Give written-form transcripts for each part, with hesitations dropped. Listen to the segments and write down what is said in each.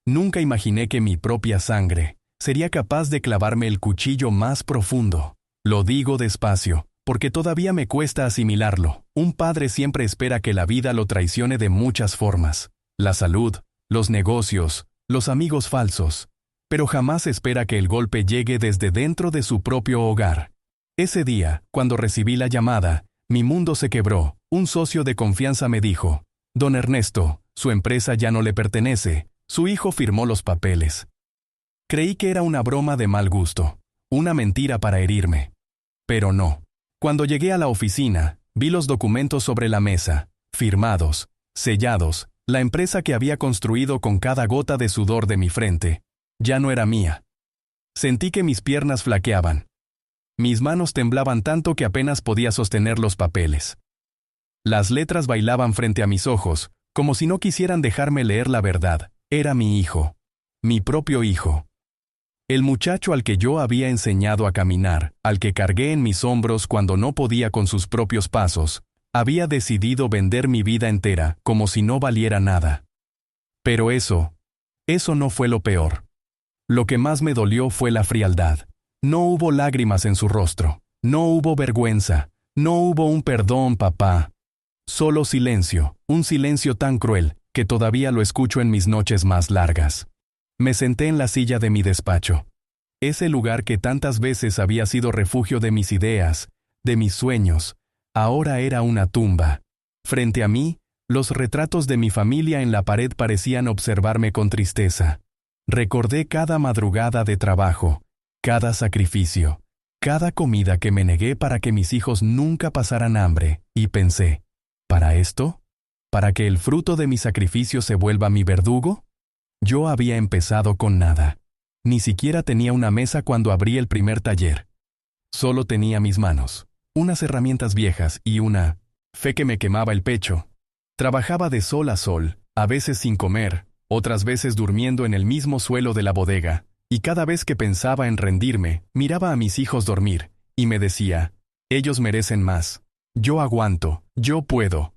Nunca imaginé que mi propia sangre sería capaz de clavarme el cuchillo más profundo. Lo digo despacio, porque todavía me cuesta asimilarlo. Un padre siempre espera que la vida lo traicione de muchas formas. La salud, los negocios, los amigos falsos. Pero jamás espera que el golpe llegue desde dentro de su propio hogar. Ese día, cuando recibí la llamada, mi mundo se quebró. Un socio de confianza me dijo: «Don Ernesto, su empresa ya no le pertenece. Su hijo firmó los papeles». Creí que era una broma de mal gusto, una mentira para herirme. Pero no. Cuando llegué a la oficina, vi los documentos sobre la mesa, firmados, sellados. La empresa que había construido con cada gota de sudor de mi frente ya no era mía. Sentí que mis piernas flaqueaban. Mis manos temblaban tanto que apenas podía sostener los papeles. Las letras bailaban frente a mis ojos, como si no quisieran dejarme leer la verdad. Era mi hijo. Mi propio hijo. El muchacho al que yo había enseñado a caminar, al que cargué en mis hombros cuando no podía con sus propios pasos, había decidido vender mi vida entera, como si no valiera nada. Pero eso no fue lo peor. Lo que más me dolió fue la frialdad. No hubo lágrimas en su rostro. No hubo vergüenza. No hubo un perdón, papá. Solo silencio, un silencio tan cruel, que todavía lo escucho en mis noches más largas. Me senté en la silla de mi despacho. Ese lugar que tantas veces había sido refugio de mis ideas, de mis sueños, ahora era una tumba. Frente a mí, los retratos de mi familia en la pared parecían observarme con tristeza. Recordé cada madrugada de trabajo, cada sacrificio, cada comida que me negué para que mis hijos nunca pasaran hambre, y pensé: ¿para esto? ¿Para que el fruto de mi sacrificio se vuelva mi verdugo? Yo había empezado con nada. Ni siquiera tenía una mesa cuando abrí el primer taller. Solo tenía mis manos, unas herramientas viejas y una fe que me quemaba el pecho. Trabajaba de sol a sol, a veces sin comer, otras veces durmiendo en el mismo suelo de la bodega, y cada vez que pensaba en rendirme, miraba a mis hijos dormir, y me decía: ellos merecen más. Yo aguanto, yo puedo.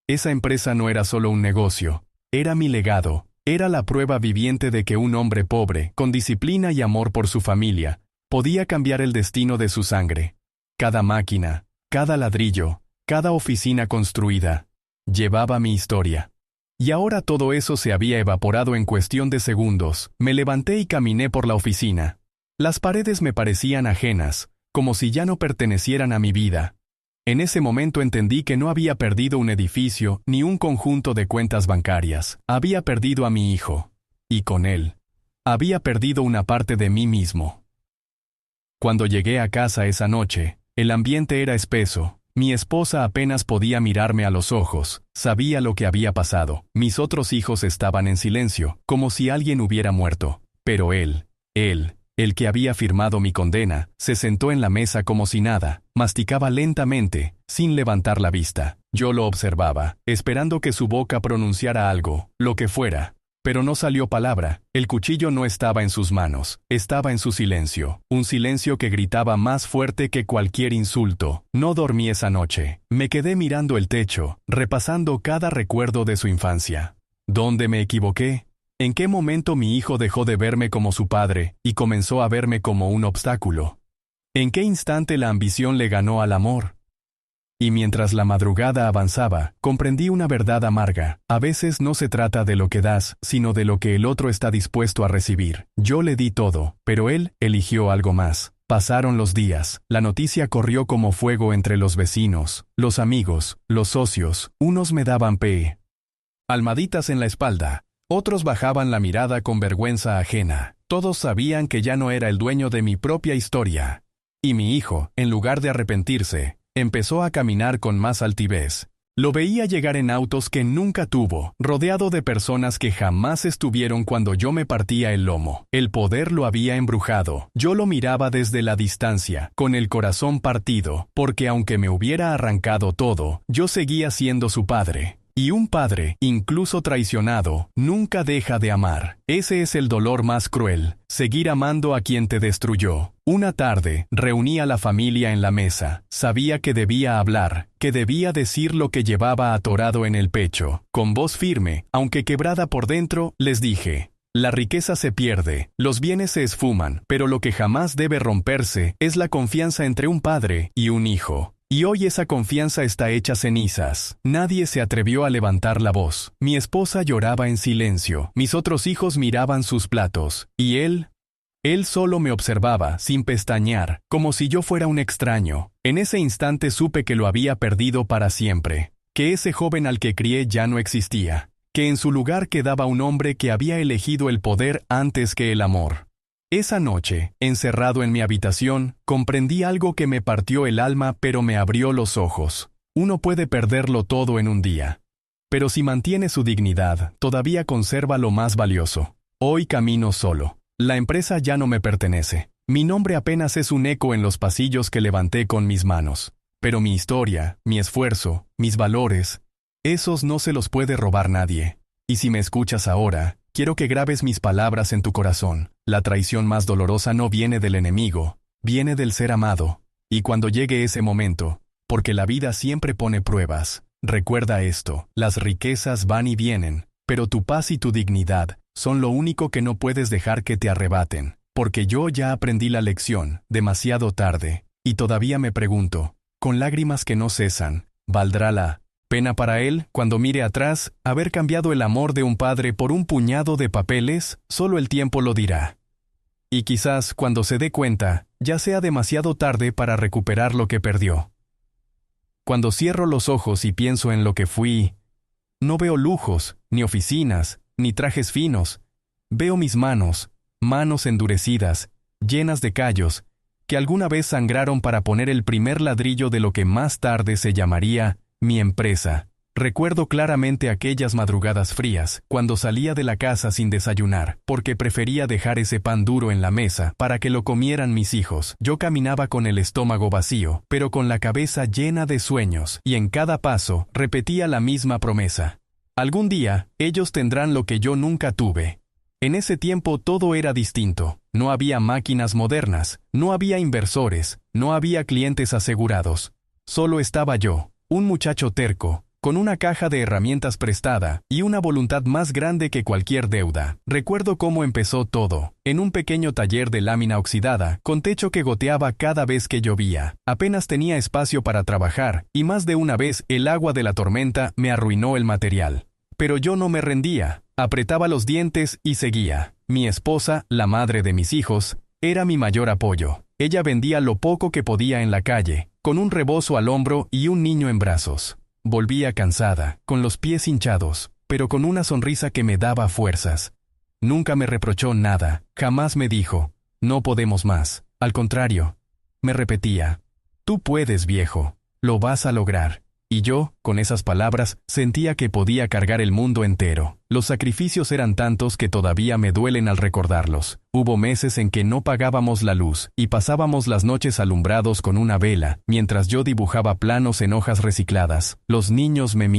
Esa empresa no era solo un negocio, era mi legado, era la prueba viviente de que un hombre pobre, con disciplina y amor por su familia, podía cambiar el destino de su sangre. Cada máquina, cada ladrillo, cada oficina construida, llevaba mi historia. Y ahora todo eso se había evaporado en cuestión de segundos. Me levanté y caminé por la oficina. Las paredes me parecían ajenas, como si ya no pertenecieran a mi vida. En ese momento entendí que no había perdido un edificio ni un conjunto de cuentas bancarias. Había perdido a mi hijo. Y con él, había perdido una parte de mí mismo. Cuando llegué a casa esa noche, el ambiente era espeso. Mi esposa apenas podía mirarme a los ojos. Sabía lo que había pasado. Mis otros hijos estaban en silencio, como si alguien hubiera muerto. Pero él, el que había firmado mi condena, se sentó en la mesa como si nada, masticaba lentamente, sin levantar la vista. Yo lo observaba, esperando que su boca pronunciara algo, lo que fuera. Pero no salió palabra. El cuchillo no estaba en sus manos, estaba en su silencio. Un silencio que gritaba más fuerte que cualquier insulto. No dormí esa noche. Me quedé mirando el techo, repasando cada recuerdo de su infancia. ¿Dónde me equivoqué? ¿En qué momento mi hijo dejó de verme como su padre y comenzó a verme como un obstáculo? ¿En qué instante la ambición le ganó al amor? Y mientras la madrugada avanzaba, comprendí una verdad amarga. A veces no se trata de lo que das, sino de lo que el otro está dispuesto a recibir. Yo le di todo, pero él eligió algo más. Pasaron los días. La noticia corrió como fuego entre los vecinos, los amigos, los socios. Unos me daban palmaditas en la espalda. Otros bajaban la mirada con vergüenza ajena. Todos sabían que ya no era el dueño de mi propia historia. Y mi hijo, en lugar de arrepentirse, empezó a caminar con más altivez. Lo veía llegar en autos que nunca tuvo, rodeado de personas que jamás estuvieron cuando yo me partía el lomo. El poder lo había embrujado. Yo lo miraba desde la distancia, con el corazón partido, porque aunque me hubiera arrancado todo, yo seguía siendo su padre. Y un padre, incluso traicionado, nunca deja de amar. Ese es el dolor más cruel, seguir amando a quien te destruyó. Una tarde, reuní a la familia en la mesa. Sabía que debía hablar, que debía decir lo que llevaba atorado en el pecho. Con voz firme, aunque quebrada por dentro, les dije: La riqueza se pierde, los bienes se esfuman, pero lo que jamás debe romperse es la confianza entre un padre y un hijo. Y hoy esa confianza está hecha cenizas. Nadie se atrevió a levantar la voz. Mi esposa lloraba en silencio, mis otros hijos miraban sus platos, y él solo me observaba, sin pestañear, como si yo fuera un extraño. En ese instante supe que lo había perdido para siempre, que ese joven al que crié ya no existía, que en su lugar quedaba un hombre que había elegido el poder antes que el amor. Esa noche, encerrado en mi habitación, comprendí algo que me partió el alma pero me abrió los ojos. Uno puede perderlo todo en un día, pero si mantiene su dignidad, todavía conserva lo más valioso. Hoy camino solo. La empresa ya no me pertenece. Mi nombre apenas es un eco en los pasillos que levanté con mis manos. Pero mi historia, mi esfuerzo, mis valores, esos no se los puede robar nadie. Y si me escuchas ahora, quiero que grabes mis palabras en tu corazón. La traición más dolorosa no viene del enemigo, viene del ser amado. Y cuando llegue ese momento, porque la vida siempre pone pruebas, recuerda esto: las riquezas van y vienen, pero tu paz y tu dignidad son lo único que no puedes dejar que te arrebaten. Porque yo ya aprendí la lección, demasiado tarde, y todavía me pregunto, con lágrimas que no cesan, ¿valdrá la pena para él, cuando mire atrás, haber cambiado el amor de un padre por un puñado de papeles? Solo el tiempo lo dirá. Y quizás, cuando se dé cuenta, ya sea demasiado tarde para recuperar lo que perdió. Cuando cierro los ojos y pienso en lo que fui, no veo lujos, ni oficinas, ni trajes finos. Veo mis manos endurecidas, llenas de callos, que alguna vez sangraron para poner el primer ladrillo de lo que más tarde se llamaría mi empresa. Recuerdo claramente aquellas madrugadas frías, cuando salía de la casa sin desayunar, porque prefería dejar ese pan duro en la mesa para que lo comieran mis hijos. Yo caminaba con el estómago vacío, pero con la cabeza llena de sueños, y en cada paso repetía la misma promesa: algún día, ellos tendrán lo que yo nunca tuve. En ese tiempo todo era distinto. No había máquinas modernas, no había inversores, no había clientes asegurados. Solo estaba yo, un muchacho terco, con una caja de herramientas prestada y una voluntad más grande que cualquier deuda. Recuerdo cómo empezó todo, en un pequeño taller de lámina oxidada, con techo que goteaba cada vez que llovía. Apenas tenía espacio para trabajar, y más de una vez el agua de la tormenta me arruinó el material. Pero yo no me rendía, apretaba los dientes y seguía. Mi esposa, la madre de mis hijos, era mi mayor apoyo. Ella vendía lo poco que podía en la calle, con un rebozo al hombro y un niño en brazos. Volvía cansada, con los pies hinchados, pero con una sonrisa que me daba fuerzas. Nunca me reprochó nada, jamás me dijo, no podemos más. Al contrario, me repetía, tú puedes, viejo, lo vas a lograr. Y yo, con esas palabras, sentía que podía cargar el mundo entero. Los sacrificios eran tantos que todavía me duelen al recordarlos. Hubo meses en que no pagábamos la luz, y pasábamos las noches alumbrados con una vela, mientras yo dibujaba planos en hojas recicladas. Los niños me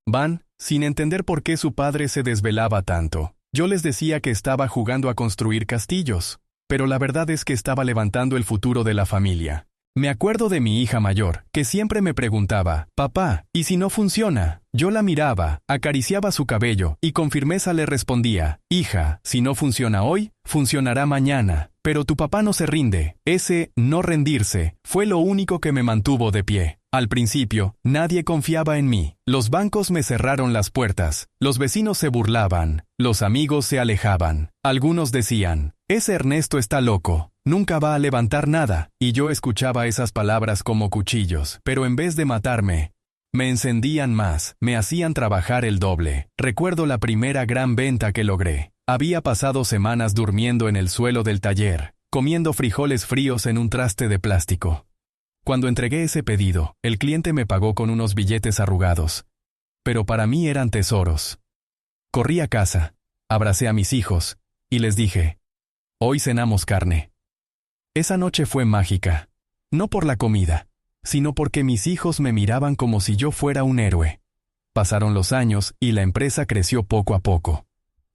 van, sin entender por qué su padre se desvelaba tanto. Yo les decía que estaba jugando a construir castillos, pero la verdad es que estaba levantando el futuro de la familia. Me acuerdo de mi hija mayor, que siempre me preguntaba, «Papá, ¿y si no funciona?». Yo la miraba, acariciaba su cabello, y con firmeza le respondía, «Hija, si no funciona hoy, funcionará mañana». Pero tu papá no se rinde. Ese no rendirse fue lo único que me mantuvo de pie. Al principio, nadie confiaba en mí. Los bancos me cerraron las puertas, los vecinos se burlaban, los amigos se alejaban. Algunos decían, «Ese Ernesto está loco, nunca va a levantar nada». Y yo escuchaba esas palabras como cuchillos, pero en vez de matarme, me encendían más, me hacían trabajar el doble. Recuerdo la primera gran venta que logré. Había pasado semanas durmiendo en el suelo del taller, comiendo frijoles fríos en un traste de plástico. Cuando entregué ese pedido, el cliente me pagó con unos billetes arrugados. Pero para mí eran tesoros. Corrí a casa, abracé a mis hijos, y les dije, «Hoy cenamos carne». Esa noche fue mágica, no por la comida, sino porque mis hijos me miraban como si yo fuera un héroe. Pasaron los años y la empresa creció poco a poco.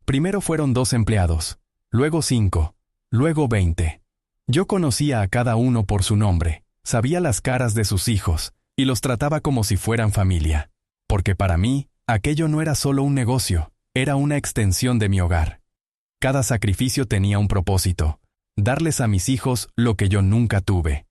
Primero fueron 2 empleados, luego 5, luego 20. Yo conocía a cada uno por su nombre, sabía las caras de sus hijos, y los trataba como si fueran familia. Porque para mí, aquello no era solo un negocio, era una extensión de mi hogar. Cada sacrificio tenía un propósito: darles a mis hijos lo que yo nunca tuve.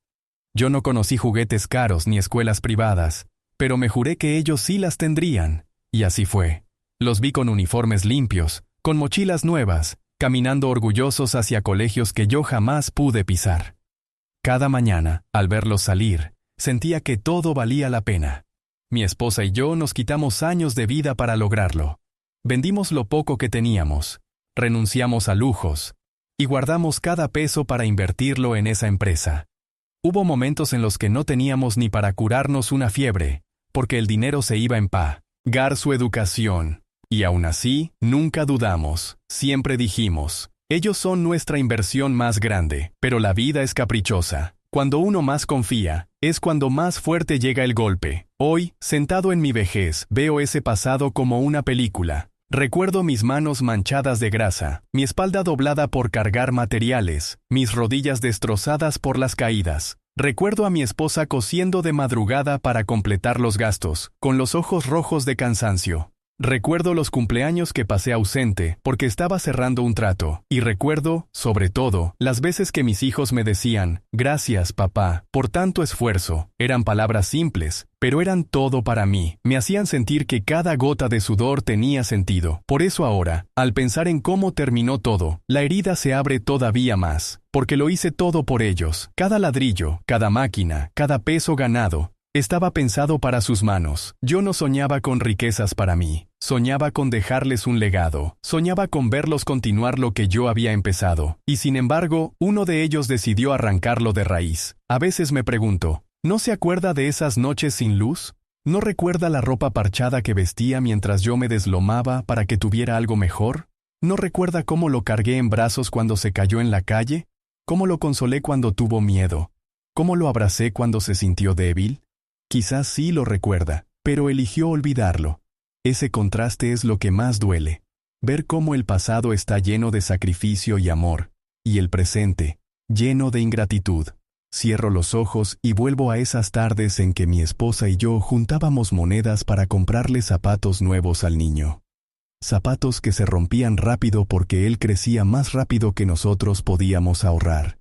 Yo no conocí juguetes caros ni escuelas privadas, pero me juré que ellos sí las tendrían, y así fue. Los vi con uniformes limpios, con mochilas nuevas, caminando orgullosos hacia colegios que yo jamás pude pisar. Cada mañana, al verlos salir, sentía que todo valía la pena. Mi esposa y yo nos quitamos años de vida para lograrlo. Vendimos lo poco que teníamos, renunciamos a lujos, y guardamos cada peso para invertirlo en esa empresa. Hubo momentos en los que no teníamos ni para curarnos una fiebre, porque el dinero se iba en pagar su educación. Y aún así, nunca dudamos, siempre dijimos: ellos son nuestra inversión más grande. Pero la vida es caprichosa. Cuando uno más confía, es cuando más fuerte llega el golpe. Hoy, sentado en mi vejez, veo ese pasado como una película. Recuerdo mis manos manchadas de grasa, mi espalda doblada por cargar materiales, mis rodillas destrozadas por las caídas. Recuerdo a mi esposa cosiendo de madrugada para completar los gastos, con los ojos rojos de cansancio. Recuerdo los cumpleaños que pasé ausente porque estaba cerrando un trato. Y recuerdo, sobre todo, las veces que mis hijos me decían: gracias, papá, por tanto esfuerzo. Eran palabras simples, pero eran todo para mí. Me hacían sentir que cada gota de sudor tenía sentido. Por eso ahora, al pensar en cómo terminó todo, la herida se abre todavía más. Porque lo hice todo por ellos. Cada ladrillo, cada máquina, cada peso ganado, estaba pensado para sus manos. Yo no soñaba con riquezas para mí. Soñaba con dejarles un legado. Soñaba con verlos continuar lo que yo había empezado. Y sin embargo, uno de ellos decidió arrancarlo de raíz. A veces me pregunto, ¿no se acuerda de esas noches sin luz? ¿No recuerda la ropa parchada que vestía mientras yo me deslomaba para que tuviera algo mejor? ¿No recuerda cómo lo cargué en brazos cuando se cayó en la calle? ¿Cómo lo consolé cuando tuvo miedo? ¿Cómo lo abracé cuando se sintió débil? Quizás sí lo recuerda, pero eligió olvidarlo. Ese contraste es lo que más duele. Ver cómo el pasado está lleno de sacrificio y amor, y el presente, lleno de ingratitud. Cierro los ojos y vuelvo a esas tardes en que mi esposa y yo juntábamos monedas para comprarle zapatos nuevos al niño. Zapatos que se rompían rápido porque él crecía más rápido que nosotros podíamos ahorrar.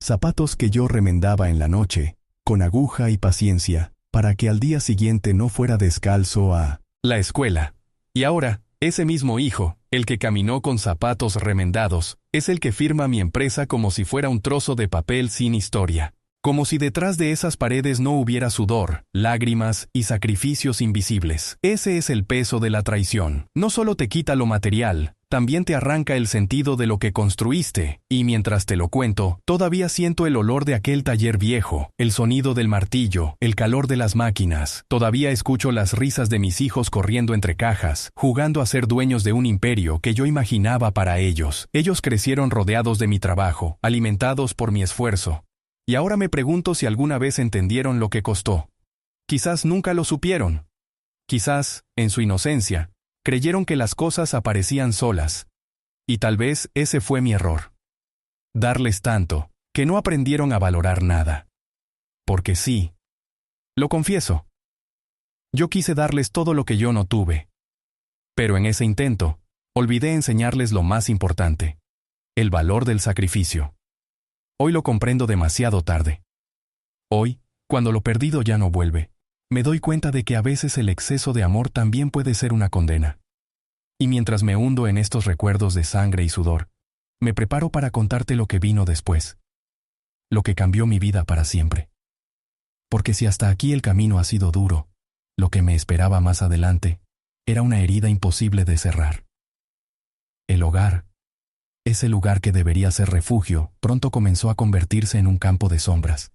Zapatos que yo remendaba en la noche, con aguja y paciencia, para que al día siguiente no fuera descalzo a la escuela. Y ahora, ese mismo hijo, el que caminó con zapatos remendados, es el que firma mi empresa como si fuera un trozo de papel sin historia. Como si detrás de esas paredes no hubiera sudor, lágrimas y sacrificios invisibles. Ese es el peso de la traición. No solo te quita lo material, también te arranca el sentido de lo que construiste. Y mientras te lo cuento, todavía siento el olor de aquel taller viejo, el sonido del martillo, el calor de las máquinas. Todavía escucho las risas de mis hijos corriendo entre cajas, jugando a ser dueños de un imperio que yo imaginaba para ellos. Ellos crecieron rodeados de mi trabajo, alimentados por mi esfuerzo. Y ahora me pregunto si alguna vez entendieron lo que costó. Quizás nunca lo supieron. Quizás, en su inocencia, creyeron que las cosas aparecían solas. Y tal vez ese fue mi error. Darles tanto, que no aprendieron a valorar nada. Porque sí. Lo confieso. Yo quise darles todo lo que yo no tuve. Pero en ese intento, olvidé enseñarles lo más importante: el valor del sacrificio. Hoy lo comprendo demasiado tarde. Hoy, cuando lo perdido ya no vuelve, me doy cuenta de que a veces el exceso de amor también puede ser una condena. Y mientras me hundo en estos recuerdos de sangre y sudor, me preparo para contarte lo que vino después. Lo que cambió mi vida para siempre. Porque si hasta aquí el camino ha sido duro, lo que me esperaba más adelante era una herida imposible de cerrar. El hogar, ese lugar que debería ser refugio, pronto comenzó a convertirse en un campo de sombras.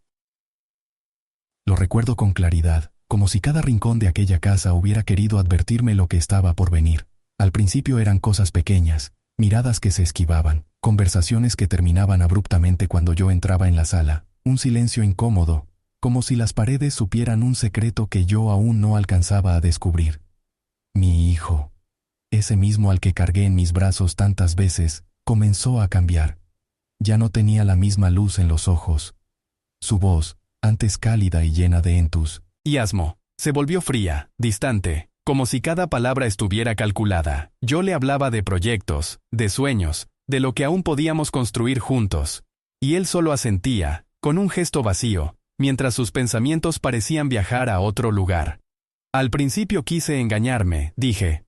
Lo recuerdo con claridad, como si cada rincón de aquella casa hubiera querido advertirme lo que estaba por venir. Al principio eran cosas pequeñas, miradas que se esquivaban, conversaciones que terminaban abruptamente cuando yo entraba en la sala, un silencio incómodo, como si las paredes supieran un secreto que yo aún no alcanzaba a descubrir. Mi hijo, ese mismo al que cargué en mis brazos tantas veces, comenzó a cambiar. Ya no tenía la misma luz en los ojos. Su voz, antes cálida y llena de entusiasmo, se volvió fría, distante, como si cada palabra estuviera calculada. Yo le hablaba de proyectos, de sueños, de lo que aún podíamos construir juntos. Y él solo asentía, con un gesto vacío, mientras sus pensamientos parecían viajar a otro lugar. Al principio quise engañarme, dije.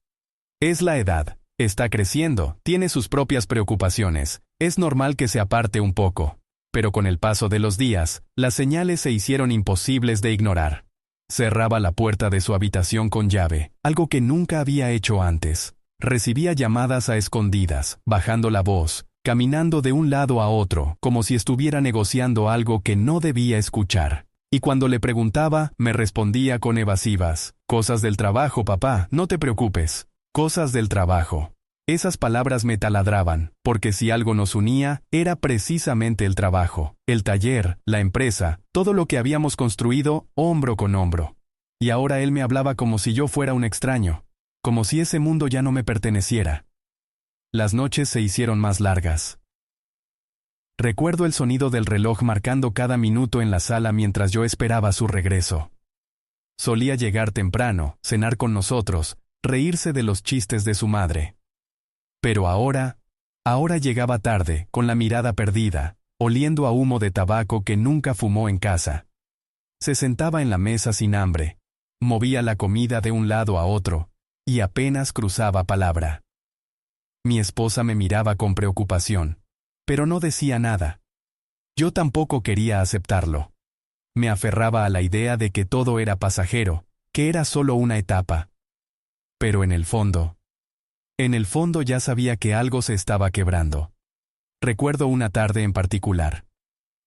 Es la edad, está creciendo, tiene sus propias preocupaciones, es normal que se aparte un poco. Pero con el paso de los días, las señales se hicieron imposibles de ignorar. Cerraba la puerta de su habitación con llave, algo que nunca había hecho antes. Recibía llamadas a escondidas, bajando la voz, caminando de un lado a otro, como si estuviera negociando algo que no debía escuchar. Y cuando le preguntaba, me respondía con evasivas. Cosas del trabajo, papá, no te preocupes. Cosas del trabajo. Esas palabras me taladraban, porque si algo nos unía, era precisamente el trabajo, el taller, la empresa, todo lo que habíamos construido, hombro con hombro. Y ahora él me hablaba como si yo fuera un extraño, como si ese mundo ya no me perteneciera. Las noches se hicieron más largas. Recuerdo el sonido del reloj marcando cada minuto en la sala mientras yo esperaba su regreso. Solía llegar temprano, cenar con nosotros, reírse de los chistes de su madre. Pero ahora llegaba tarde, con la mirada perdida, oliendo a humo de tabaco que nunca fumó en casa. Se sentaba en la mesa sin hambre, movía la comida de un lado a otro, y apenas cruzaba palabra. Mi esposa me miraba con preocupación, pero no decía nada. Yo tampoco quería aceptarlo. Me aferraba a la idea de que todo era pasajero, que era solo una etapa. Pero en el fondo ya sabía que algo se estaba quebrando. Recuerdo una tarde en particular.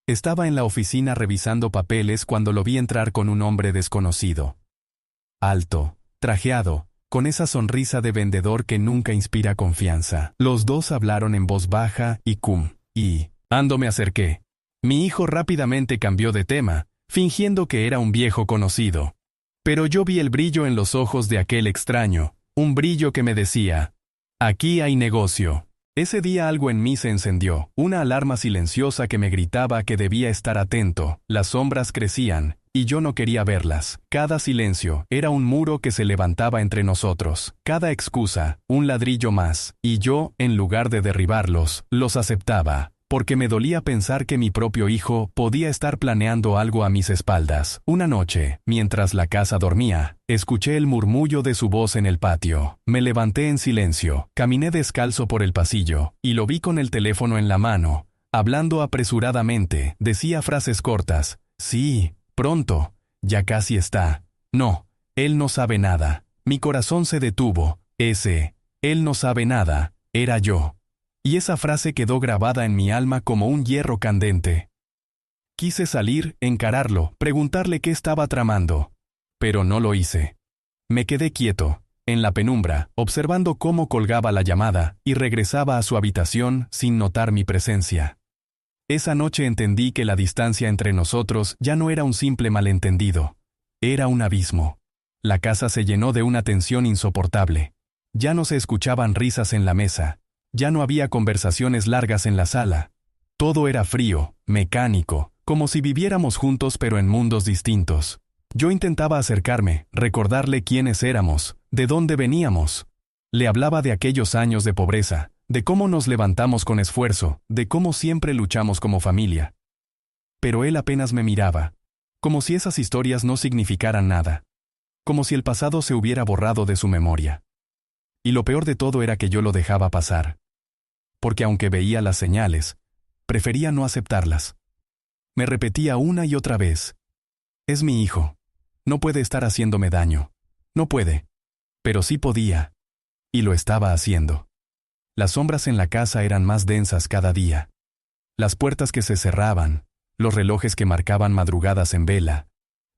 Estaba en la oficina revisando papeles cuando lo vi entrar con un hombre desconocido. Alto, trajeado, con esa sonrisa de vendedor que nunca inspira confianza. Los dos hablaron en voz baja y ando me acerqué. Mi hijo rápidamente cambió de tema, fingiendo que era un viejo conocido. Pero yo vi el brillo en los ojos de aquel extraño, un brillo que me decía, aquí hay negocio. Ese día algo en mí se encendió, una alarma silenciosa que me gritaba que debía estar atento. Las sombras crecían, y yo no quería verlas. Cada silencio era un muro que se levantaba entre nosotros. Cada excusa, un ladrillo más. Y yo, en lugar de derribarlos, los aceptaba, porque me dolía pensar que mi propio hijo podía estar planeando algo a mis espaldas. Una noche, mientras la casa dormía, escuché el murmullo de su voz en el patio. Me levanté en silencio, caminé descalzo por el pasillo, y lo vi con el teléfono en la mano. Hablando apresuradamente, decía frases cortas. Sí, pronto, ya casi está. No, él no sabe nada. Mi corazón se detuvo. Él no sabe nada, era yo. Y esa frase quedó grabada en mi alma como un hierro candente. Quise salir, encararlo, preguntarle qué estaba tramando. Pero no lo hice. Me quedé quieto, en la penumbra, observando cómo colgaba la llamada, y regresaba a su habitación sin notar mi presencia. Esa noche entendí que la distancia entre nosotros ya no era un simple malentendido. Era un abismo. La casa se llenó de una tensión insoportable. Ya no se escuchaban risas en la mesa. Ya no había conversaciones largas en la sala. Todo era frío, mecánico, como si viviéramos juntos pero en mundos distintos. Yo intentaba acercarme, recordarle quiénes éramos, de dónde veníamos. Le hablaba de aquellos años de pobreza, de cómo nos levantamos con esfuerzo, de cómo siempre luchamos como familia. Pero él apenas me miraba, como si esas historias no significaran nada, como si el pasado se hubiera borrado de su memoria. Y lo peor de todo era que yo lo dejaba pasar. Porque aunque veía las señales, prefería no aceptarlas. Me repetía una y otra vez. Es mi hijo. No puede estar haciéndome daño. No puede. Pero sí podía. Y lo estaba haciendo. Las sombras en la casa eran más densas cada día. Las puertas que se cerraban, los relojes que marcaban madrugadas en vela,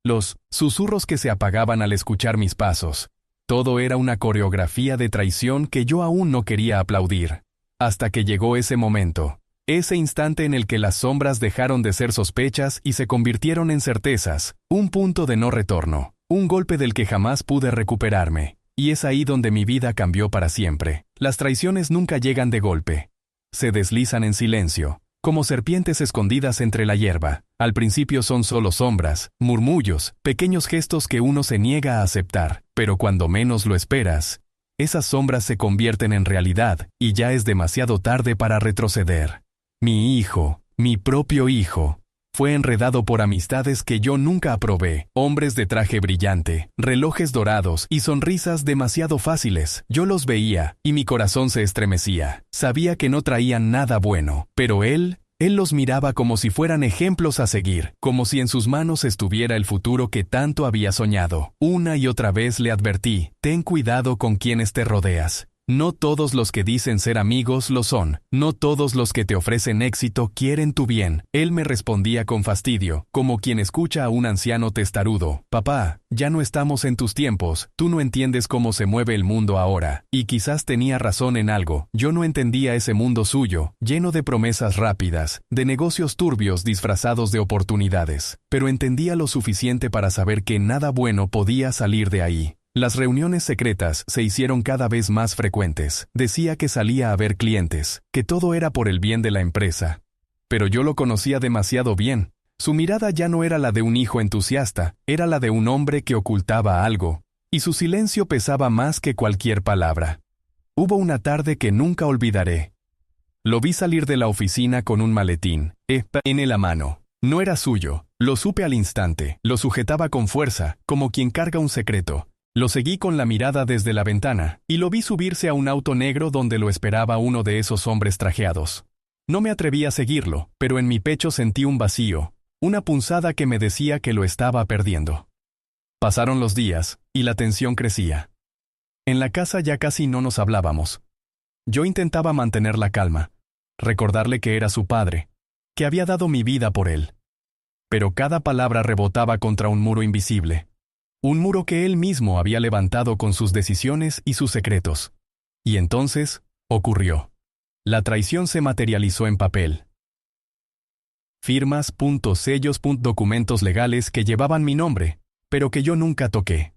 los susurros que se apagaban al escuchar mis pasos. Todo era una coreografía de traición que yo aún no quería aplaudir. Hasta que llegó ese momento, ese instante en el que las sombras dejaron de ser sospechas y se convirtieron en certezas, un punto de no retorno, un golpe del que jamás pude recuperarme. Y es ahí donde mi vida cambió para siempre. Las traiciones nunca llegan de golpe. Se deslizan en silencio, como serpientes escondidas entre la hierba. Al principio son solo sombras, murmullos, pequeños gestos que uno se niega a aceptar, pero cuando menos lo esperas, esas sombras se convierten en realidad, y ya es demasiado tarde para retroceder. Mi hijo, mi propio hijo, fue enredado por amistades que yo nunca aprobé, hombres de traje brillante, relojes dorados y sonrisas demasiado fáciles. Yo los veía, y mi corazón se estremecía. Sabía que no traían nada bueno, pero él los miraba como si fueran ejemplos a seguir, como si en sus manos estuviera el futuro que tanto había soñado. Una y otra vez le advertí, ten cuidado con quienes te rodeas. No todos los que dicen ser amigos lo son, no todos los que te ofrecen éxito quieren tu bien. Él me respondía con fastidio, como quien escucha a un anciano testarudo. Papá, ya no estamos en tus tiempos, tú no entiendes cómo se mueve el mundo ahora. Y quizás tenía razón en algo, yo no entendía ese mundo suyo, lleno de promesas rápidas, de negocios turbios disfrazados de oportunidades. Pero entendía lo suficiente para saber que nada bueno podía salir de ahí. Las reuniones secretas se hicieron cada vez más frecuentes. Decía que salía a ver clientes, que todo era por el bien de la empresa. Pero yo lo conocía demasiado bien. Su mirada ya no era la de un hijo entusiasta, era la de un hombre que ocultaba algo, y su silencio pesaba más que cualquier palabra. Hubo una tarde que nunca olvidaré. Lo vi salir de la oficina con un maletín, en la mano. No era suyo, lo supe al instante, lo sujetaba con fuerza, como quien carga un secreto. Lo seguí con la mirada desde la ventana, y lo vi subirse a un auto negro donde lo esperaba uno de esos hombres trajeados. No me atreví a seguirlo, pero en mi pecho sentí un vacío, una punzada que me decía que lo estaba perdiendo. Pasaron los días, y la tensión crecía. En la casa ya casi no nos hablábamos. Yo intentaba mantener la calma, recordarle que era su padre, que había dado mi vida por él. Pero cada palabra rebotaba contra un muro invisible. Un muro que él mismo había levantado con sus decisiones y sus secretos. Y entonces, ocurrió. La traición se materializó en papel. Firmas, sellos, documentos legales que llevaban mi nombre, pero que yo nunca toqué.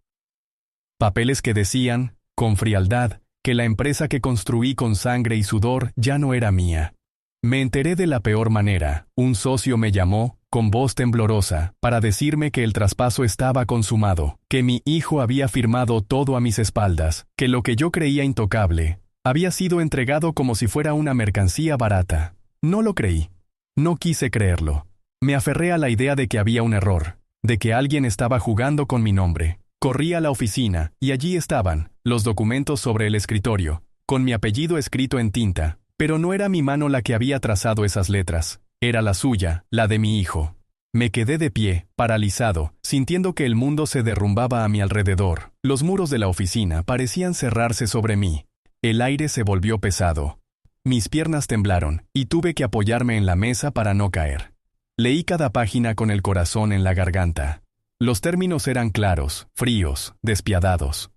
Papeles que decían, con frialdad, que la empresa que construí con sangre y sudor ya no era mía. Me enteré de la peor manera. Un socio me llamó, con voz temblorosa, para decirme que el traspaso estaba consumado, que mi hijo había firmado todo a mis espaldas, que lo que yo creía intocable había sido entregado como si fuera una mercancía barata. No lo creí. No quise creerlo. Me aferré a la idea de que había un error, de que alguien estaba jugando con mi nombre. Corrí a la oficina, y allí estaban, los documentos sobre el escritorio, con mi apellido escrito en tinta, pero no era mi mano la que había trazado esas letras. Era la suya, la de mi hijo. Me quedé de pie, paralizado, sintiendo que el mundo se derrumbaba a mi alrededor. Los muros de la oficina parecían cerrarse sobre mí. El aire se volvió pesado. Mis piernas temblaron, y tuve que apoyarme en la mesa para no caer. Leí cada página con el corazón en la garganta. Los términos eran claros, fríos, despiadados.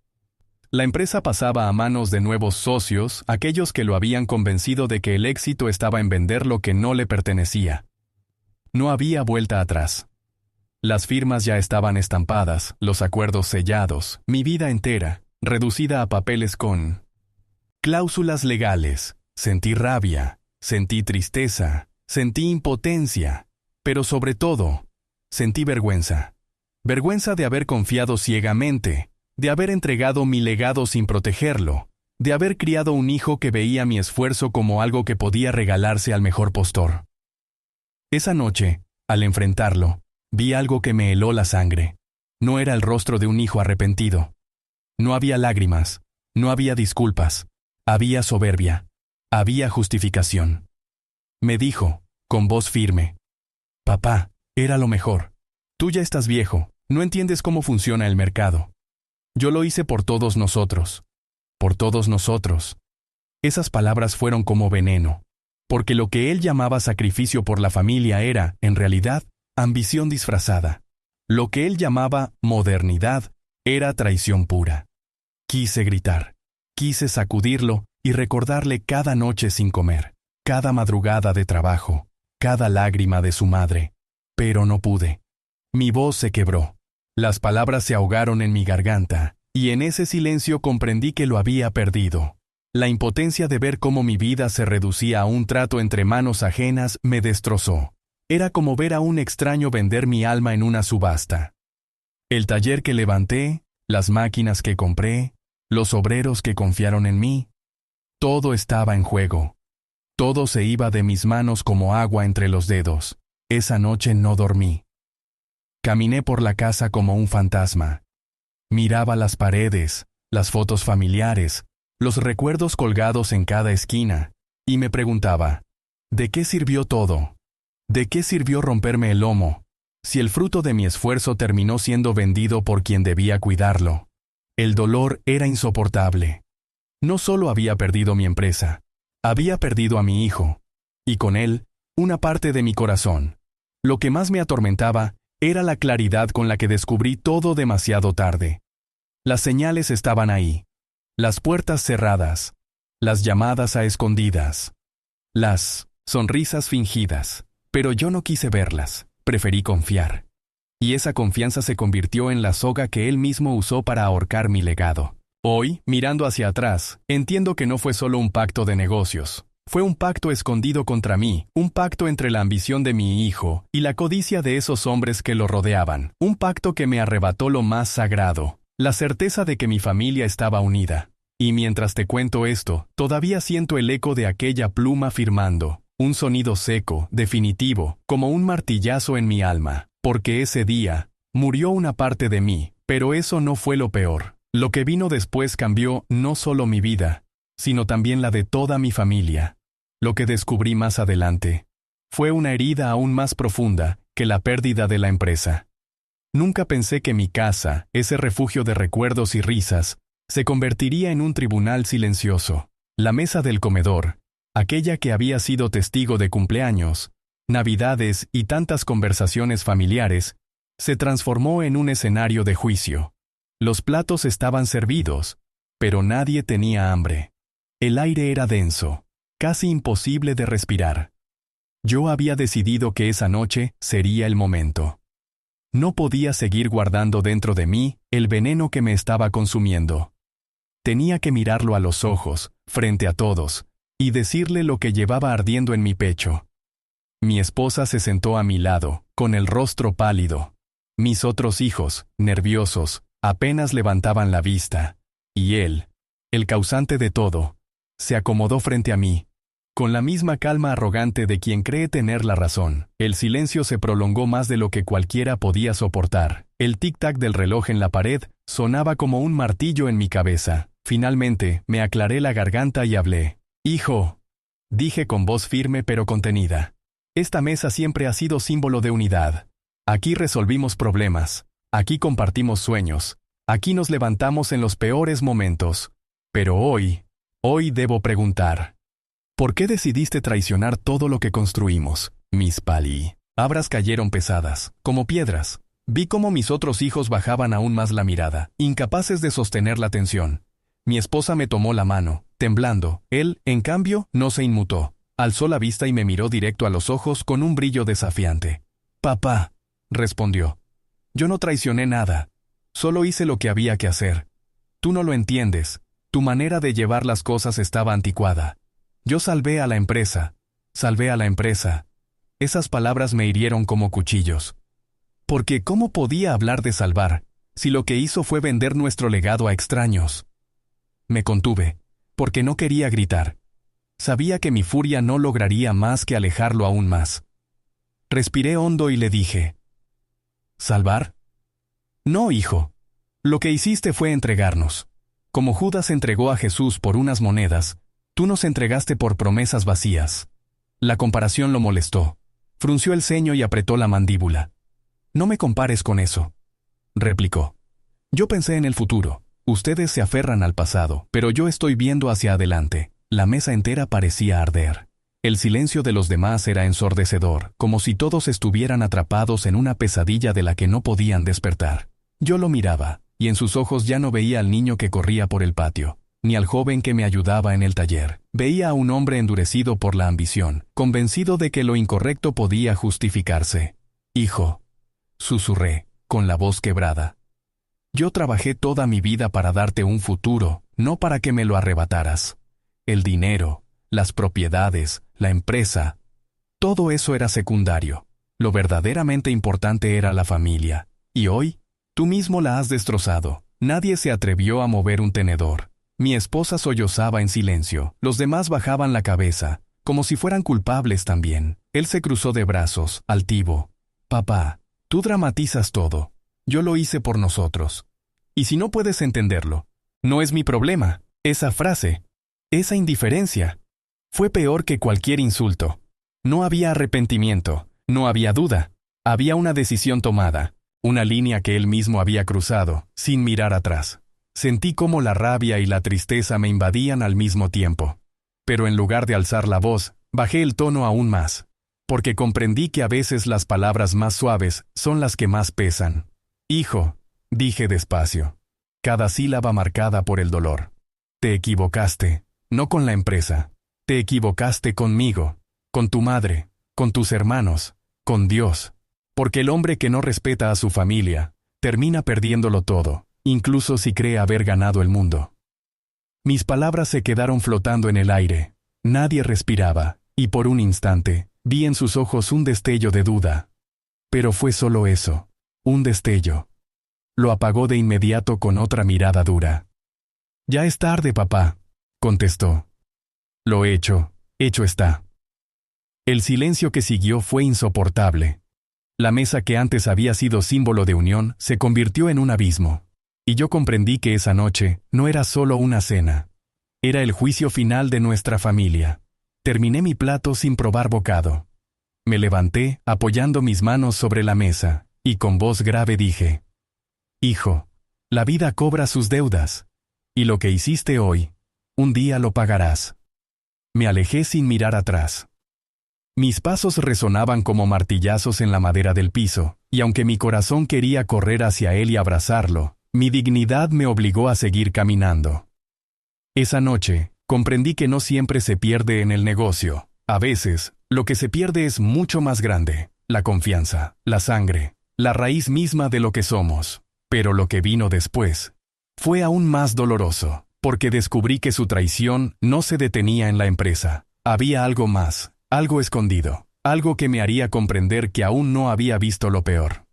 La empresa pasaba a manos de nuevos socios, aquellos que lo habían convencido de que el éxito estaba en vender lo que no le pertenecía. No había vuelta atrás. Las firmas ya estaban estampadas, los acuerdos sellados, mi vida entera, reducida a papeles con cláusulas legales. Sentí rabia, sentí tristeza, sentí impotencia, pero sobre todo, sentí vergüenza. Vergüenza de haber confiado ciegamente, de haber entregado mi legado sin protegerlo, de haber criado un hijo que veía mi esfuerzo como algo que podía regalarse al mejor postor. Esa noche, al enfrentarlo, vi algo que me heló la sangre. No era el rostro de un hijo arrepentido. No había lágrimas, no había disculpas, había soberbia, había justificación. Me dijo, con voz firme: «Papá, era lo mejor. Tú ya estás viejo, no entiendes cómo funciona el mercado. Yo lo hice por todos nosotros. Por todos nosotros». Esas palabras fueron como veneno, porque lo que él llamaba sacrificio por la familia era, en realidad, ambición disfrazada. Lo que él llamaba modernidad era traición pura. Quise gritar, quise sacudirlo y recordarle cada noche sin comer, cada madrugada de trabajo, cada lágrima de su madre, pero no pude. Mi voz se quebró. Las palabras se ahogaron en mi garganta, y en ese silencio comprendí que lo había perdido. La impotencia de ver cómo mi vida se reducía a un trato entre manos ajenas me destrozó. Era como ver a un extraño vender mi alma en una subasta. El taller que levanté, las máquinas que compré, los obreros que confiaron en mí. Todo estaba en juego. Todo se iba de mis manos como agua entre los dedos. Esa noche no dormí. Caminé por la casa como un fantasma. Miraba las paredes, las fotos familiares, los recuerdos colgados en cada esquina, y me preguntaba, ¿de qué sirvió todo? ¿De qué sirvió romperme el lomo, si el fruto de mi esfuerzo terminó siendo vendido por quien debía cuidarlo? El dolor era insoportable. No solo había perdido mi empresa, había perdido a mi hijo, y con él, una parte de mi corazón. Lo que más me atormentaba era la claridad con la que descubrí todo demasiado tarde. Las señales estaban ahí, las puertas cerradas, las llamadas a escondidas, las sonrisas fingidas, pero yo no quise verlas, preferí confiar. Y esa confianza se convirtió en la soga que él mismo usó para ahorcar mi legado. Hoy, mirando hacia atrás, entiendo que no fue solo un pacto de negocios. Fue un pacto escondido contra mí, un pacto entre la ambición de mi hijo y la codicia de esos hombres que lo rodeaban, un pacto que me arrebató lo más sagrado, la certeza de que mi familia estaba unida. Y mientras te cuento esto, todavía siento el eco de aquella pluma firmando, un sonido seco, definitivo, como un martillazo en mi alma, porque ese día murió una parte de mí, pero eso no fue lo peor. Lo que vino después cambió no solo mi vida, sino también la de toda mi familia. Lo que descubrí más adelante fue una herida aún más profunda que la pérdida de la empresa. Nunca pensé que mi casa, ese refugio de recuerdos y risas, se convertiría en un tribunal silencioso. La mesa del comedor, aquella que había sido testigo de cumpleaños, navidades y tantas conversaciones familiares, se transformó en un escenario de juicio. Los platos estaban servidos, pero nadie tenía hambre. El aire era denso, casi imposible de respirar. Yo había decidido que esa noche sería el momento. No podía seguir guardando dentro de mí el veneno que me estaba consumiendo. Tenía que mirarlo a los ojos, frente a todos, y decirle lo que llevaba ardiendo en mi pecho. Mi esposa se sentó a mi lado, con el rostro pálido. Mis otros hijos, nerviosos, apenas levantaban la vista, y él, el causante de todo, se acomodó frente a mí, con la misma calma arrogante de quien cree tener la razón. El silencio se prolongó más de lo que cualquiera podía soportar. El tic-tac del reloj en la pared sonaba como un martillo en mi cabeza. Finalmente, me aclaré la garganta y hablé. «Hijo», dije con voz firme pero contenida. «Esta mesa siempre ha sido símbolo de unidad. Aquí resolvimos problemas. Aquí compartimos sueños. Aquí nos levantamos en los peores momentos. Pero hoy debo preguntar. ¿Por qué decidiste traicionar todo lo que construimos, Miss Pali?» Abras cayeron pesadas, como piedras. Vi cómo mis otros hijos bajaban aún más la mirada, incapaces de sostener la tensión. Mi esposa me tomó la mano, temblando. Él, en cambio, no se inmutó. Alzó la vista y me miró directo a los ojos con un brillo desafiante. «Papá», respondió. «Yo no traicioné nada. Solo hice lo que había que hacer. Tú no lo entiendes. Tu manera de llevar las cosas estaba anticuada. Yo salvé a la empresa. Salvé a la empresa». Esas palabras me hirieron como cuchillos. Porque ¿cómo podía hablar de salvar, si lo que hizo fue vender nuestro legado a extraños? Me contuve, porque no quería gritar. Sabía que mi furia no lograría más que alejarlo aún más. Respiré hondo y le dije, ¿salvar? No, hijo. Lo que hiciste fue entregarnos. Como Judas entregó a Jesús por unas monedas, tú nos entregaste por promesas vacías. La comparación lo molestó. Frunció el ceño y apretó la mandíbula. No me compares con eso, replicó. Yo pensé en el futuro. Ustedes se aferran al pasado, pero yo estoy viendo hacia adelante. La mesa entera parecía arder. El silencio de los demás era ensordecedor, como si todos estuvieran atrapados en una pesadilla de la que no podían despertar. Yo lo miraba, y en sus ojos ya no veía al niño que corría por el patio, ni al joven que me ayudaba en el taller. Veía a un hombre endurecido por la ambición, convencido de que lo incorrecto podía justificarse. «Hijo», susurré, con la voz quebrada. «Yo trabajé toda mi vida para darte un futuro, no para que me lo arrebataras. El dinero, las propiedades, la empresa, todo eso era secundario. Lo verdaderamente importante era la familia. Y hoy, tú mismo la has destrozado. Nadie se atrevió a mover un tenedor. Mi esposa sollozaba en silencio. Los demás bajaban la cabeza, como si fueran culpables también. Él se cruzó de brazos, altivo. Papá, tú dramatizas todo. Yo lo hice por nosotros. Y si no puedes entenderlo, no es mi problema. Esa frase, esa indiferencia, fue peor que cualquier insulto. No había arrepentimiento, no había duda. Había una decisión tomada, una línea que él mismo había cruzado, sin mirar atrás. Sentí cómo la rabia y la tristeza me invadían al mismo tiempo. Pero en lugar de alzar la voz, bajé el tono aún más, porque comprendí que a veces las palabras más suaves son las que más pesan. Hijo, dije despacio, cada sílaba marcada por el dolor. Te equivocaste, no con la empresa. Te equivocaste conmigo, con tu madre, con tus hermanos, con Dios. Porque el hombre que no respeta a su familia, termina perdiéndolo todo, incluso si cree haber ganado el mundo. Mis palabras se quedaron flotando en el aire. Nadie respiraba, y por un instante, vi en sus ojos un destello de duda. Pero fue solo eso, un destello. Lo apagó de inmediato con otra mirada dura. Ya es tarde, papá, contestó. Lo hecho está. El silencio que siguió fue insoportable. La mesa que antes había sido símbolo de unión se convirtió en un abismo. Y yo comprendí que esa noche no era solo una cena. Era el juicio final de nuestra familia. Terminé mi plato sin probar bocado. Me levanté, apoyando mis manos sobre la mesa, y con voz grave dije: Hijo, la vida cobra sus deudas. Y lo que hiciste hoy, un día lo pagarás. Me alejé sin mirar atrás. Mis pasos resonaban como martillazos en la madera del piso, y aunque mi corazón quería correr hacia él y abrazarlo, mi dignidad me obligó a seguir caminando. Esa noche, comprendí que no siempre se pierde en el negocio. A veces, lo que se pierde es mucho más grande: la confianza, la sangre, la raíz misma de lo que somos. Pero lo que vino después fue aún más doloroso, porque descubrí que su traición no se detenía en la empresa. Había algo más, algo escondido, algo que me haría comprender que aún no había visto lo peor.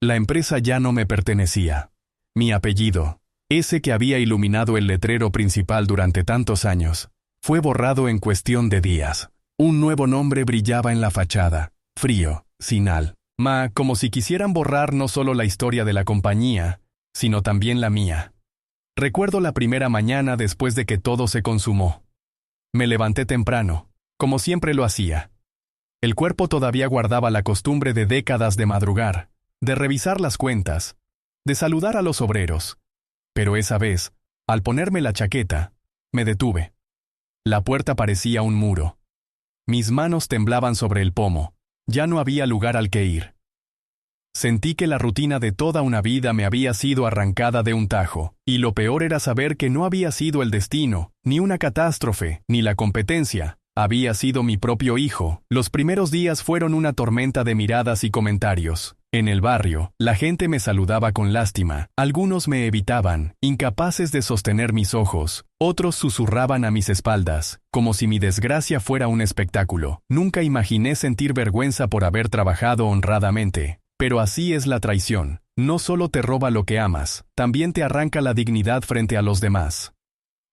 La empresa ya no me pertenecía. Mi apellido, ese que había iluminado el letrero principal durante tantos años, fue borrado en cuestión de días. Un nuevo nombre brillaba en la fachada, frío, sin alma, como si quisieran borrar no solo la historia de la compañía, sino también la mía. Recuerdo la primera mañana después de que todo se consumó. Me levanté temprano, como siempre lo hacía. El cuerpo todavía guardaba la costumbre de décadas de madrugar, de revisar las cuentas, de saludar a los obreros. Pero esa vez, al ponerme la chaqueta, me detuve. La puerta parecía un muro. Mis manos temblaban sobre el pomo. Ya no había lugar al que ir. Sentí que la rutina de toda una vida me había sido arrancada de un tajo, y lo peor era saber que no había sido el destino, ni una catástrofe, ni la competencia. Había sido mi propio hijo. Los primeros días fueron una tormenta de miradas y comentarios. En el barrio, la gente me saludaba con lástima. Algunos me evitaban, incapaces de sostener mis ojos. Otros susurraban a mis espaldas, como si mi desgracia fuera un espectáculo. Nunca imaginé sentir vergüenza por haber trabajado honradamente. Pero así es la traición. No solo te roba lo que amas, también te arranca la dignidad frente a los demás.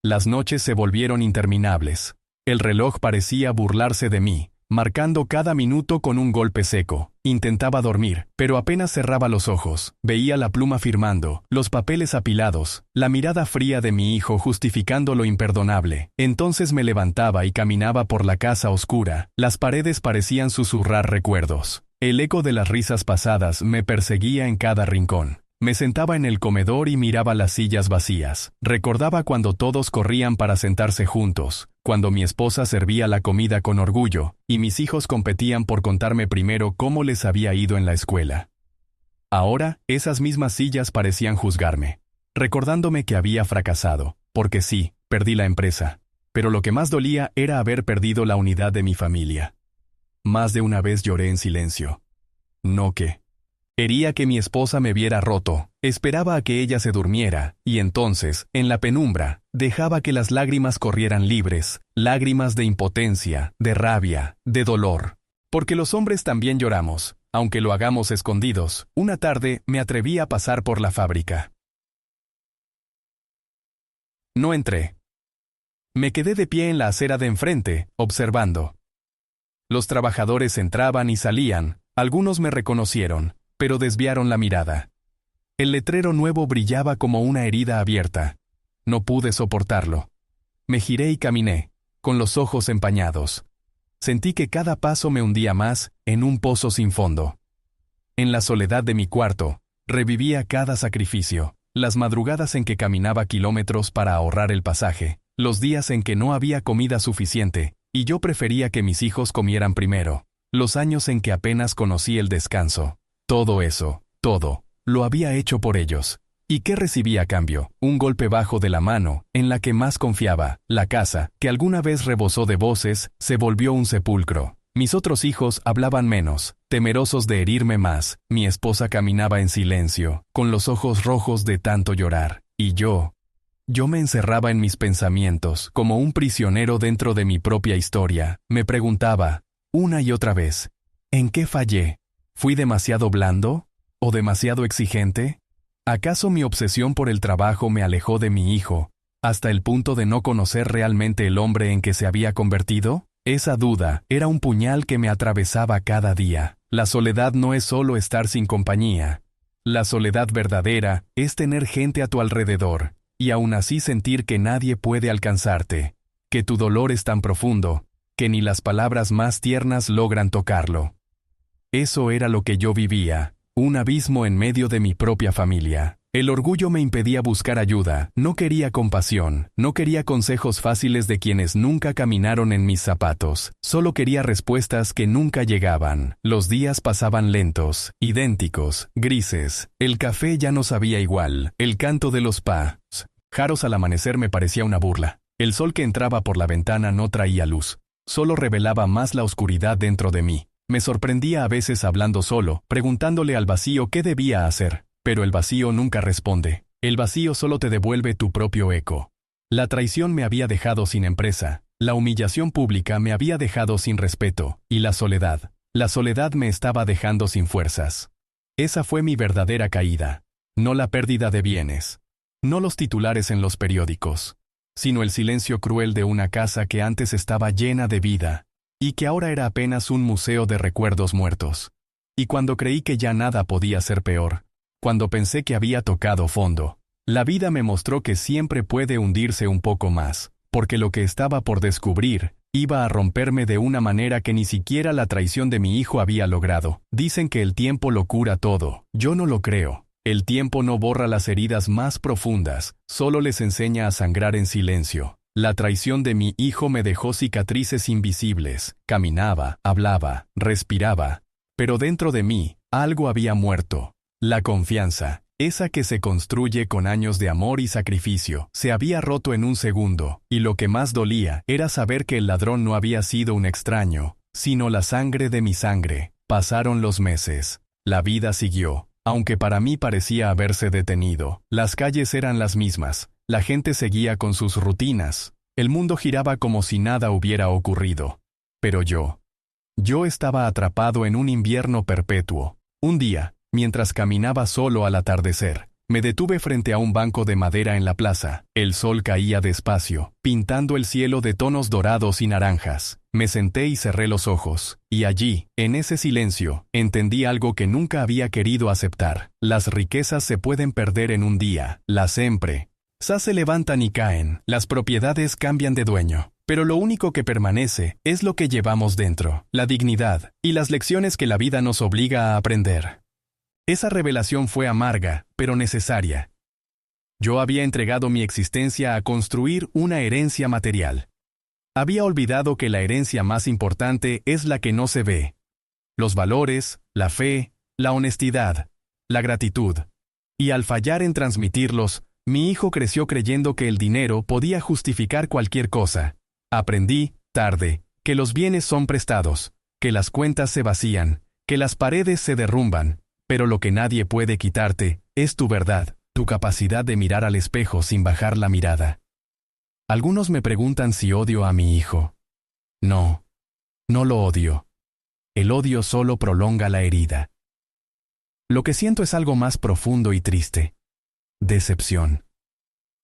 Las noches se volvieron interminables. El reloj parecía burlarse de mí, marcando cada minuto con un golpe seco. Intentaba dormir, pero apenas cerraba los ojos. Veía la pluma firmando, los papeles apilados, la mirada fría de mi hijo justificando lo imperdonable. Entonces me levantaba y caminaba por la casa oscura. Las paredes parecían susurrar recuerdos. El eco de las risas pasadas me perseguía en cada rincón. Me sentaba en el comedor y miraba las sillas vacías. Recordaba cuando todos corrían para sentarse juntos, cuando mi esposa servía la comida con orgullo, y mis hijos competían por contarme primero cómo les había ido en la escuela. Ahora, esas mismas sillas parecían juzgarme, recordándome que había fracasado, porque sí, perdí la empresa. Pero lo que más dolía era haber perdido la unidad de mi familia. Más de una vez lloré en silencio. No que. Quería que mi esposa me viera roto. Esperaba a que ella se durmiera, y entonces, en la penumbra, dejaba que las lágrimas corrieran libres, lágrimas de impotencia, de rabia, de dolor. Porque los hombres también lloramos, aunque lo hagamos escondidos. Una tarde me atreví a pasar por la fábrica. No entré. Me quedé de pie en la acera de enfrente, observando. Los trabajadores entraban y salían, algunos me reconocieron, pero desviaron la mirada. El letrero nuevo brillaba como una herida abierta. No pude soportarlo. Me giré y caminé, con los ojos empañados. Sentí que cada paso me hundía más, en un pozo sin fondo. En la soledad de mi cuarto, revivía cada sacrificio, las madrugadas en que caminaba kilómetros para ahorrar el pasaje, los días en que no había comida suficiente, y yo prefería que mis hijos comieran primero, los años en que apenas conocí el descanso. Todo eso, todo, lo había hecho por ellos. ¿Y qué recibí a cambio? Un golpe bajo de la mano, en la que más confiaba. La casa, que alguna vez rebosó de voces, se volvió un sepulcro. Mis otros hijos hablaban menos, temerosos de herirme más. Mi esposa caminaba en silencio, con los ojos rojos de tanto llorar. Y yo me encerraba en mis pensamientos, como un prisionero dentro de mi propia historia. Me preguntaba, una y otra vez, ¿en qué fallé? ¿Fui demasiado blando? ¿O demasiado exigente? ¿Acaso mi obsesión por el trabajo me alejó de mi hijo, hasta el punto de no conocer realmente el hombre en que se había convertido? Esa duda era un puñal que me atravesaba cada día. La soledad no es solo estar sin compañía. La soledad verdadera es tener gente a tu alrededor, y aún así sentir que nadie puede alcanzarte, que tu dolor es tan profundo, que ni las palabras más tiernas logran tocarlo. Eso era lo que yo vivía. Un abismo en medio de mi propia familia. El orgullo me impedía buscar ayuda, no quería compasión, no quería consejos fáciles de quienes nunca caminaron en mis zapatos, solo quería respuestas que nunca llegaban. Los días pasaban lentos, idénticos, grises, el café ya no sabía igual, el canto de los pájaros al amanecer me parecía una burla. El sol que entraba por la ventana no traía luz, solo revelaba más la oscuridad dentro de mí. Me sorprendía a veces hablando solo, preguntándole al vacío qué debía hacer, pero el vacío nunca responde. El vacío solo te devuelve tu propio eco. La traición me había dejado sin empresa, la humillación pública me había dejado sin respeto, y la soledad me estaba dejando sin fuerzas. Esa fue mi verdadera caída, no la pérdida de bienes, no los titulares en los periódicos, sino el silencio cruel de una casa que antes estaba llena de vida, y que ahora era apenas un museo de recuerdos muertos. Y cuando creí que ya nada podía ser peor, cuando pensé que había tocado fondo, la vida me mostró que siempre puede hundirse un poco más, porque lo que estaba por descubrir iba a romperme de una manera que ni siquiera la traición de mi hijo había logrado. Dicen que el tiempo lo cura todo. Yo no lo creo. El tiempo no borra las heridas más profundas, solo les enseña a sangrar en silencio. La traición de mi hijo me dejó cicatrices invisibles. Caminaba, hablaba, respiraba. Pero dentro de mí, algo había muerto. La confianza, esa que se construye con años de amor y sacrificio, se había roto en un segundo, y lo que más dolía era saber que el ladrón no había sido un extraño, sino la sangre de mi sangre. Pasaron los meses. La vida siguió, aunque para mí parecía haberse detenido. Las calles eran las mismas. La gente seguía con sus rutinas, el mundo giraba como si nada hubiera ocurrido. Pero yo estaba atrapado en un invierno perpetuo. Un día, mientras caminaba solo al atardecer, me detuve frente a un banco de madera en la plaza. El sol caía despacio, pintando el cielo de tonos dorados y naranjas. Me senté y cerré los ojos, y allí, en ese silencio, entendí algo que nunca había querido aceptar. Las riquezas se pueden perder en un día, las siempre. Se levantan y caen, las propiedades cambian de dueño, pero lo único que permanece es lo que llevamos dentro, la dignidad y las lecciones que la vida nos obliga a aprender. Esa revelación fue amarga, pero necesaria. Yo había entregado mi existencia a construir una herencia material. Había olvidado que la herencia más importante es la que no se ve. Los valores, la fe, la honestidad, la gratitud. Y al fallar en transmitirlos, mi hijo creció creyendo que el dinero podía justificar cualquier cosa. Aprendí, tarde, que los bienes son prestados, que las cuentas se vacían, que las paredes se derrumban, pero lo que nadie puede quitarte es tu verdad, tu capacidad de mirar al espejo sin bajar la mirada. Algunos me preguntan si odio a mi hijo. No, no lo odio. El odio solo prolonga la herida. Lo que siento es algo más profundo y triste. Decepción.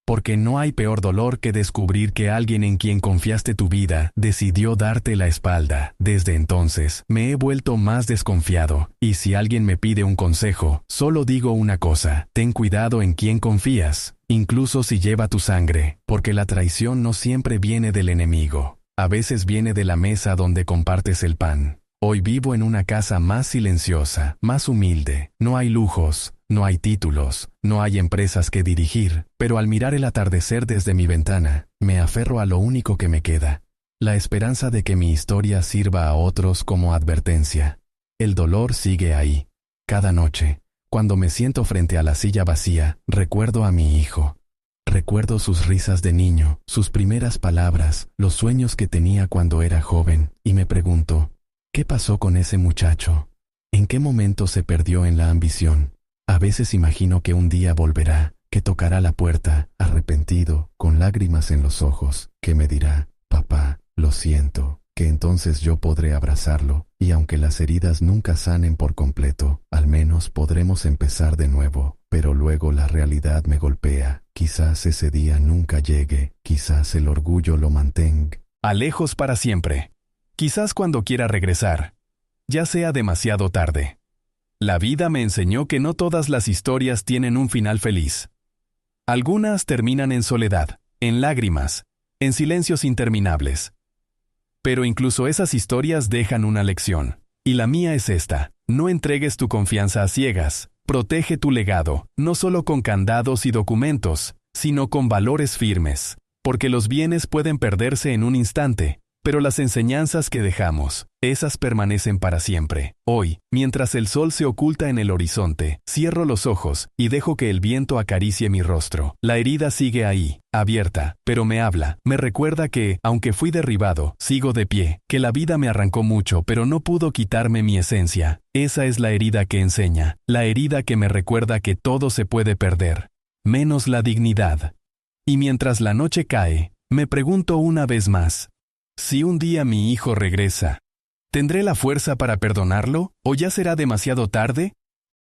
Porque no hay peor dolor que descubrir que alguien en quien confiaste tu vida decidió darte la espalda. Desde entonces, me he vuelto más desconfiado, y si alguien me pide un consejo, solo digo una cosa: ten cuidado en quien confías, incluso si lleva tu sangre, porque la traición no siempre viene del enemigo. A veces viene de la mesa donde compartes el pan. Hoy vivo en una casa más silenciosa, más humilde. No hay lujos, no hay títulos, no hay empresas que dirigir, pero al mirar el atardecer desde mi ventana, me aferro a lo único que me queda: la esperanza de que mi historia sirva a otros como advertencia. El dolor sigue ahí. Cada noche, cuando me siento frente a la silla vacía, recuerdo a mi hijo. Recuerdo sus risas de niño, sus primeras palabras, los sueños que tenía cuando era joven, y me pregunto: ¿qué pasó con ese muchacho? ¿En qué momento se perdió en la ambición? A veces imagino que un día volverá, que tocará la puerta, arrepentido, con lágrimas en los ojos, que me dirá: papá, lo siento, que entonces yo podré abrazarlo, y aunque las heridas nunca sanen por completo, al menos podremos empezar de nuevo. Pero luego la realidad me golpea. Quizás ese día nunca llegue, quizás el orgullo lo mantenga lejos para siempre. Quizás cuando quiera regresar, ya sea demasiado tarde. La vida me enseñó que no todas las historias tienen un final feliz. Algunas terminan en soledad, en lágrimas, en silencios interminables. Pero incluso esas historias dejan una lección. Y la mía es esta: no entregues tu confianza a ciegas. Protege tu legado, no solo con candados y documentos, sino con valores firmes. Porque los bienes pueden perderse en un instante, pero las enseñanzas que dejamos, esas permanecen para siempre. Hoy, mientras el sol se oculta en el horizonte, cierro los ojos y dejo que el viento acaricie mi rostro. La herida sigue ahí, abierta, pero me habla, me recuerda que, aunque fui derribado, sigo de pie, que la vida me arrancó mucho, pero no pudo quitarme mi esencia. Esa es la herida que enseña, la herida que me recuerda que todo se puede perder, menos la dignidad. Y mientras la noche cae, me pregunto una vez más: si un día mi hijo regresa, ¿tendré la fuerza para perdonarlo? ¿O ya será demasiado tarde?